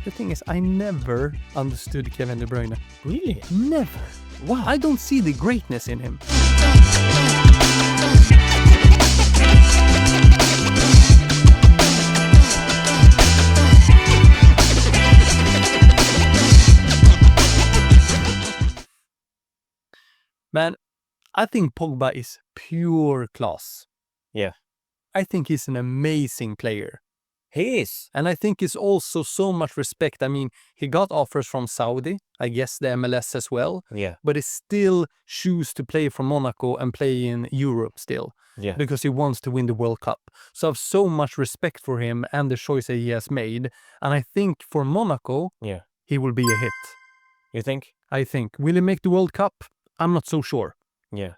The thing is, I never understood Kevin De Bruyne. Really? Never. Wow. I don't see the greatness in him. Man, I think Pogba is pure class. Yeah. I think he's an amazing player. He is. And I think it's also so much respect. I mean, he got offers from Saudi, I guess the MLS as well. Yeah. But he still choose to play for Monaco and play in Europe still. Yeah. Because he wants to win the World Cup. So I have so much respect for him and the choice that he has made. And I think for Monaco, Yeah. he will be a hit. You think? I think. Will he make the World Cup? I'm not so sure. Yeah.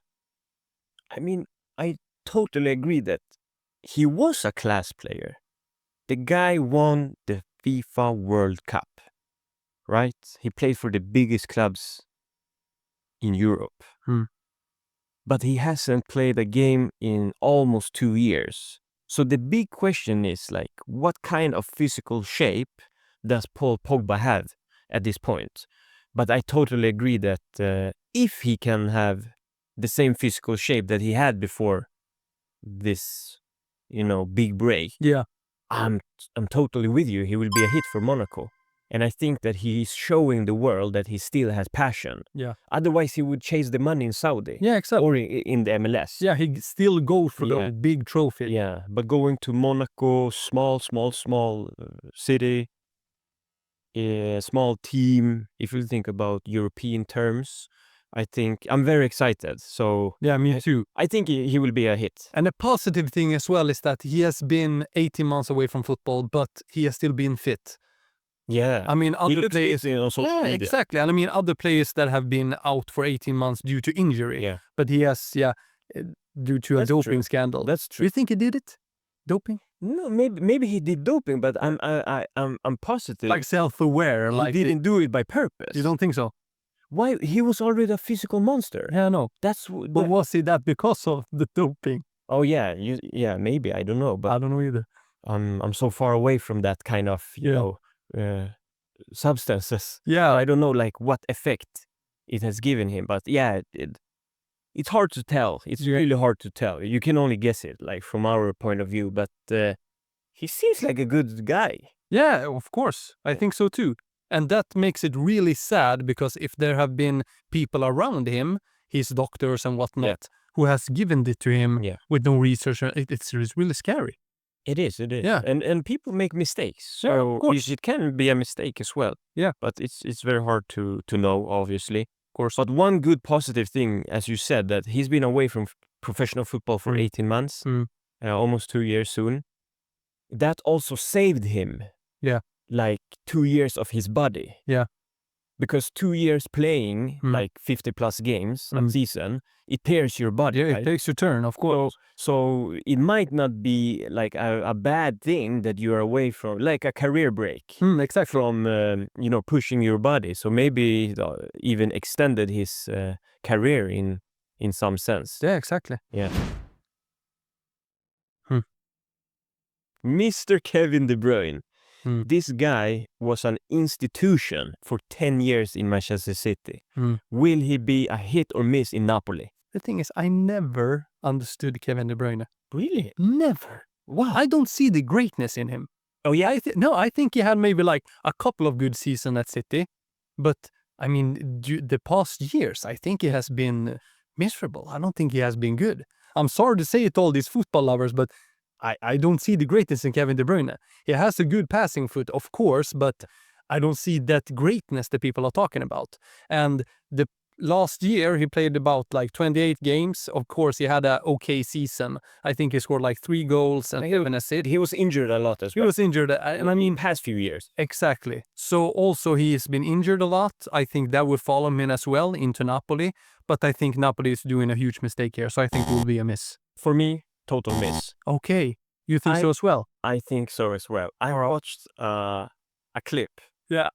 I mean, I totally agree that he was a class player. The guy won the FIFA World Cup, right? He played for the biggest clubs in Europe. But he hasn't played a game in almost 2 years. So the big question is, like, what kind of physical shape does Paul Pogba have at this point? But I totally agree that if he can have the same physical shape that he had before this, big break, Yeah. I'm totally with you. He will be a hit for Monaco. And I think that he's showing the world that he still has passion. Yeah. Otherwise, he would chase the money in Saudi. Yeah, exactly. Or in the MLS. Yeah, he still goes for Yeah. the big trophy. Yeah, but going to Monaco, small city, small team, if you think about European terms, I think I'm very excited. So Yeah, me too. I think he will be a hit. And a positive thing as well is that he has been 18 months away from football, but he has still been fit. Yeah. I mean, He other looks players... fit on social media. Exactly. And I mean, other players that have been out for 18 months due to injury. Yeah. But he has, due to a That's doping true. scandal. That's Do true. you think he did it? Doping? No, maybe he did doping, but I'm positive. Like self-aware. He Like didn't do it by purpose. You don't think so? Why? He was already a physical monster. Yeah, no. But was he that because of the doping? Oh yeah, maybe, I don't know, but I don't know either. I'm so far away from that kind of substances. Yeah. I don't know like what effect it has given him, but yeah, it's hard to tell. It's really hard to tell. You can only guess it, like from our point of view. But he seems like a good guy. Yeah, of course. I think so too. And that makes it really sad because if there have been people around him, his doctors and whatnot, who has given it to him with no research, it's really scary. It is. Yeah. And people make mistakes. So of course. it can be a mistake as well. Yeah. But it's very hard to know, obviously. Of course. But one good positive thing, as you said, that he's been away from professional football for 18 months, almost 2 years soon. That also saved him. Yeah. Like 2 years of his body. Yeah. Because 2 years playing like 50 plus games a season, it tears your body. Yeah, right? it takes your turn, of course. So it might not be like a bad thing that you are away from, like a career break. Exactly. From, pushing your body. So maybe even extended his career in some sense. Yeah, exactly. Yeah. Mr. Kevin De Bruyne. This guy was an institution for 10 years in Manchester City. Will he be a hit or miss in Napoli? The thing is, I never understood Kevin De Bruyne. Really? Never. Wow. I don't see the greatness in him. Oh, yeah? I think he had maybe like a couple of good seasons at City. But, I mean, the past years, I think he has been miserable. I don't think he has been good. I'm sorry to say it, all these football lovers, but I don't see the greatness in Kevin De Bruyne. He has a good passing foot, of course, but I don't see that greatness that people are talking about. And the last year, he played about like 28 games. Of course, he had an okay season. I think he scored like 3 goals and 7 assists. He was injured a lot as well. He was injured, and I mean... past few years. Exactly. So also he has been injured a lot. I think that will follow him in as well into Napoli. But I think Napoli is doing a huge mistake here, so I think it will be a miss. For me, total miss. Okay. You think so as well? I think so as well. I watched a clip. Yeah.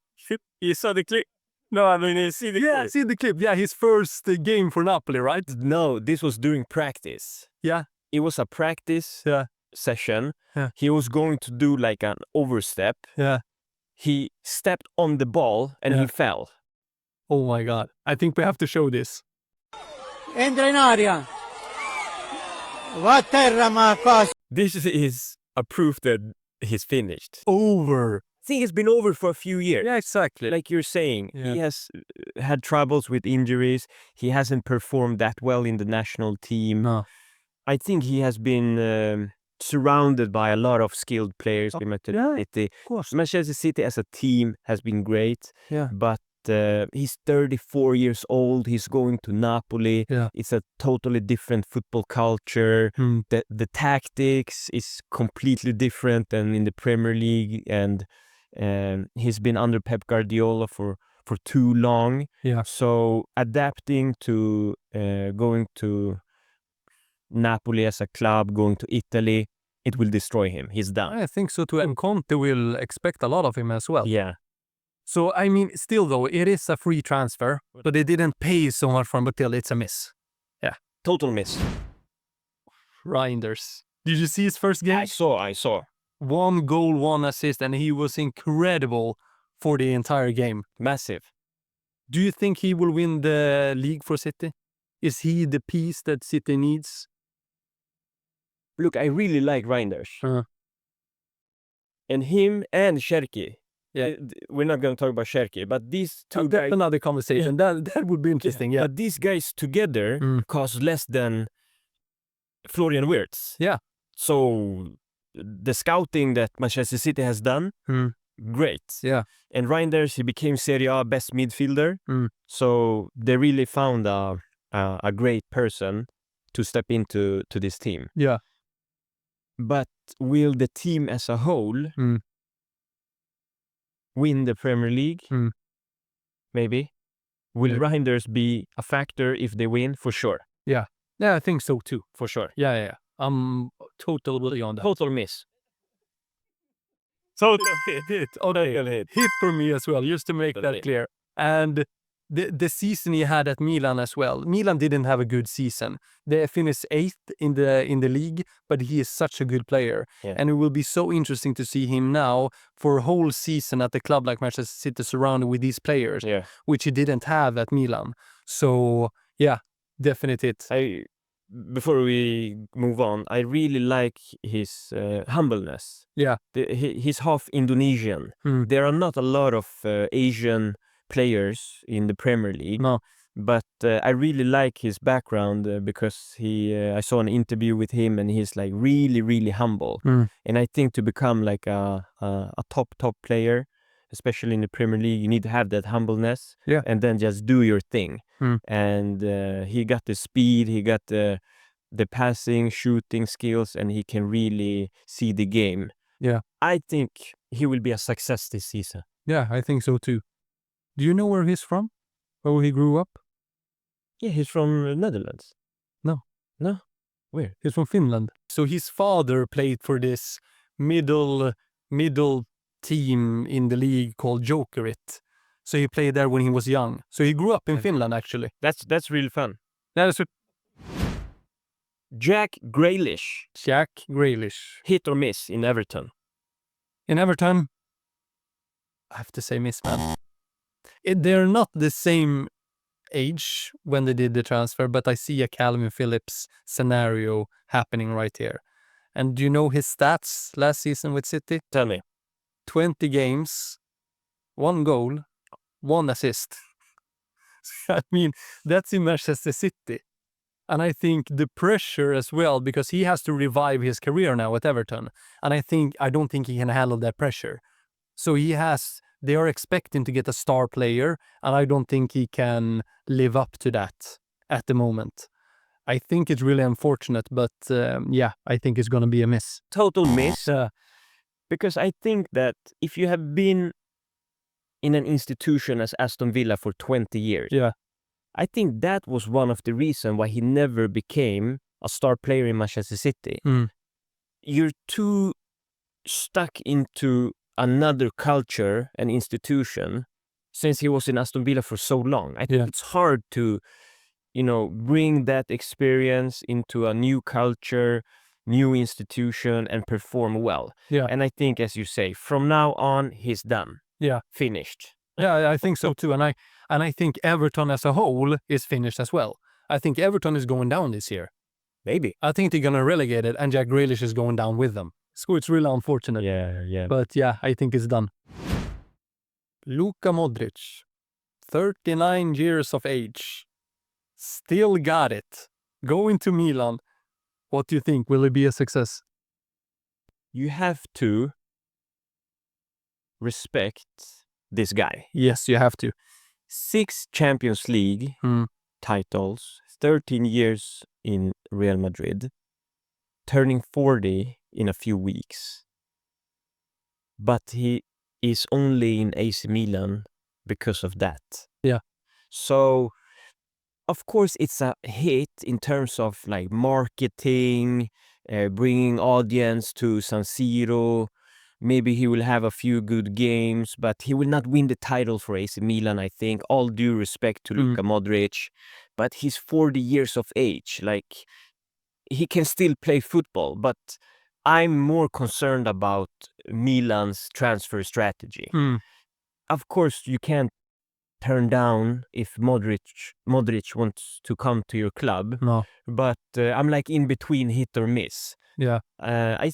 You saw the clip? No, I mean, you see the clip. Yeah, I see the clip. Yeah, his first game for Napoli, right? No, this was during practice. Yeah. It was a practice session. Yeah. He was going to do like an overstep. Yeah. he stepped on the ball and he fell. Oh my God. I think we have to show this. Entra in aria. Va a terra, ma cosa? This is a proof that he's finished. Over. I think it's been over for a few years. Yeah, exactly. Like you're saying, Yeah. he has had troubles with injuries. He hasn't performed that well in the national team. No. I think he has been surrounded by a lot of skilled players. Yeah, Of course. Manchester City as a team has been great, Yeah. but he's 34 years old. He's going to Napoli. Yeah. It's a totally different football culture. The tactics is completely different than in the Premier League, and he's been under Pep Guardiola for too long. Yeah. So adapting to going to Napoli as a club, going to Italy, it will destroy him. He's done. I think so too. And Conte will expect a lot of him as well. Yeah. So, I mean, still though, it is a free transfer, but they didn't pay so much for him, but still, it's a miss. Total miss. Reijnders. Did you see his first game? I saw. 1 goal, 1 assist, and he was incredible for the entire game. Massive. Do you think he will win the league for City? Is he the piece that City needs? Look, I really like Reijnders. And him and Cherki. Yeah. We're not going to talk about Cherki, but these two That's guys... another conversation. That would be interesting, yeah. But these guys together cost less than Florian Wirtz. Yeah. So the scouting that Manchester City has done, great. Yeah. And Reijnders, he became Serie A best midfielder. So they really found a great person to step into this team. Yeah. But will the team as a whole win the Premier League? Maybe. Will Reijnders be a factor if they win? For sure. Yeah, I think so too. For sure. Yeah. I'm totally on that. Total miss. Total hit for me as well, just to make that clear. And the season he had at Milan as well. Milan didn't have a good season. They finished 8th in the league, but he is such a good player. Yeah. And it will be so interesting to see him now for a whole season at the club like Manchester City, surrounded with these players, which he didn't have at Milan. So, yeah, definite hit. Before we move on, I really like his humbleness. Yeah. He's half Indonesian. There are not a lot of Asian players in the Premier League. No. But I really like his background because I saw an interview with him and he's like really, really humble. And I think to become like a top player, especially in the Premier League, you need to have that humbleness and then just do your thing. And he got the speed, he got the passing, shooting skills, and he can really see the game. Yeah. I think he will be a success this season. Yeah, I think so too. Do you know where he's from? Where he grew up? Yeah, he's from the Netherlands. No. Where? He's from Finland. So his father played for this middle team in the league called Jokerit. So he played there when he was young. So he grew up in Finland, actually. That's really fun. That is Jack Grealish. Jack Grealish. Hit or miss in Everton? In Everton, I have to say miss, man. They're not the same age when they did the transfer, but I see a Kalvin Phillips scenario happening right here. And do you know his stats last season with City? Tell me. 20 games, 1 goal, 1 assist. I mean, that's in Manchester City. And I think the pressure as well, because he has to revive his career now at Everton. And I don't think he can handle that pressure. So they are expecting to get a star player, and I don't think he can live up to that at the moment. I think it's really unfortunate, but I think it's going to be a miss. Total miss. Because I think that if you have been in an institution as Aston Villa for 20 years, I think that was one of the reasons why he never became a star player in Manchester City. You're too stuck into another culture and institution since he was in Aston Villa for so long. I think it's hard to, bring that experience into a new culture, new institution, and perform well. Yeah. And I think, as you say, from now on, he's done. finished. Yeah, I think so too. And I think Everton as a whole is finished as well. I think Everton is going down this year. Maybe. I think they're gonna relegate it, and Jack Grealish is going down with them. So it's really unfortunate. Yeah. But yeah, I think it's done. Luka Modric, 39 years of age, still got it. Going to Milan. What do you think? Will it be a success? You have to respect this guy. Yes, you have to. 6 Champions League Hmm. titles, 13 years in Real Madrid, turning 40 in a few weeks. But he is only in AC Milan because of that. Yeah. So, of course, it's a hit in terms of like marketing, bringing audience to San Siro. Maybe he will have a few good games, but he will not win the title for AC Milan, I think. All due respect to Luka Modric. But he's 40 years of age. Like, he can still play football, but I'm more concerned about Milan's transfer strategy. Of course, you can't turn down if Modric wants to come to your club. No. But I'm like in between hit or miss. Yeah. I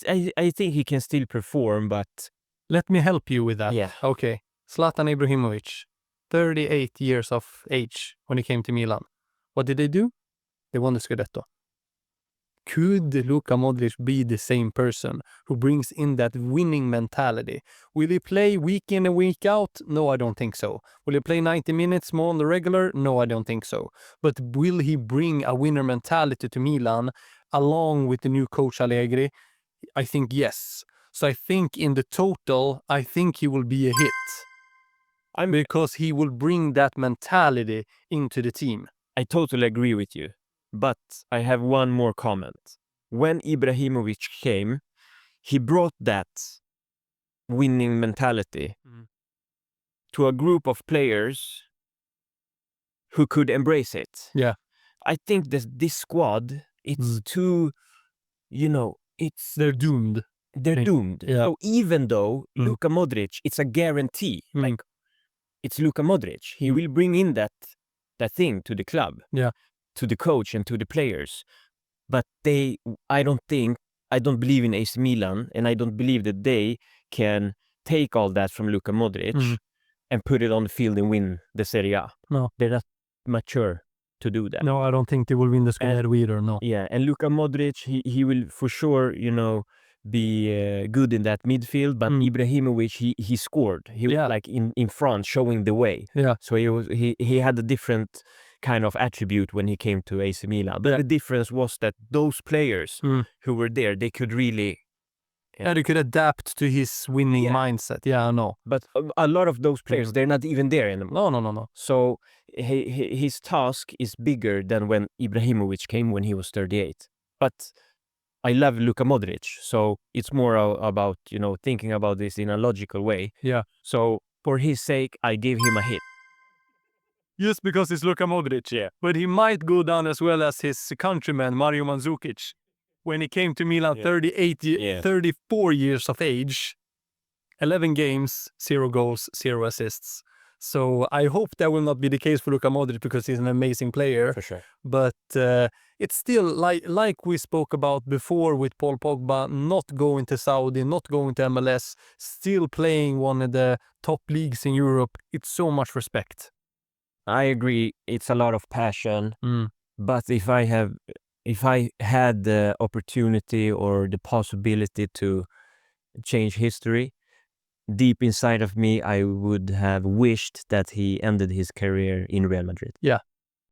think he can still perform, but Let me help you with that. Yeah. Okay. Zlatan Ibrahimovic, 38 years of age when he came to Milan. What did they do? They won the Scudetto. Could Luka Modric be the same person who brings in that winning mentality? Will he play week in and week out? No, I don't think so. Will he play 90 minutes more on the regular? No, I don't think so. But will he bring a winner mentality to Milan along with the new coach Allegri? I think yes. So I think in the total, I think he will be a hit. Because he will bring that mentality into the team. I totally agree with you. But I have one more comment. When Ibrahimovic came, he brought that winning mentality to a group of players who could embrace it. Yeah. I think that this squad, it's too, it's... They're doomed. They're doomed. Yeah. So even though Luka Modric, it's a guarantee. Like, it's Luka Modric. He will bring in that thing to the club. Yeah. To the coach and to the players. But I don't believe in AC Milan, and I don't believe that they can take all that from Luka Modric and put it on the field and win the Serie A. No. They're not mature to do that. No, I don't think they will win the Scudetto either, no. Yeah, and Luka Modric, he will for sure, be good in that midfield, but Ibrahimovic, he scored. He was like in front, showing the way. Yeah. So he had a different kind of attribute when he came to AC Milan. But the difference was that those players who were there, they could really... Yeah, they could adapt to his winning mindset. Yeah, I know. But a lot of those players, they're not even there anymore. No. So his task is bigger than when Ibrahimovic came when he was 38. But I love Luka Modric, so it's more about, thinking about this in a logical way. Yeah. So for his sake, I gave him a hit. Just because it's Luka Modric, yeah. But he might go down as well as his countryman, Mario Mandzukic. When he came to Milan, 34 years of age, 11 games, 0 goals, 0 assists. So I hope that will not be the case for Luka Modric because he's an amazing player. For sure. But it's still like we spoke about before with Paul Pogba, not going to Saudi, not going to MLS, still playing one of the top leagues in Europe. It's so much respect. I agree. It's a lot of passion. But if I had the opportunity or the possibility to change history, deep inside of me, I would have wished that he ended his career in Real Madrid. Yeah,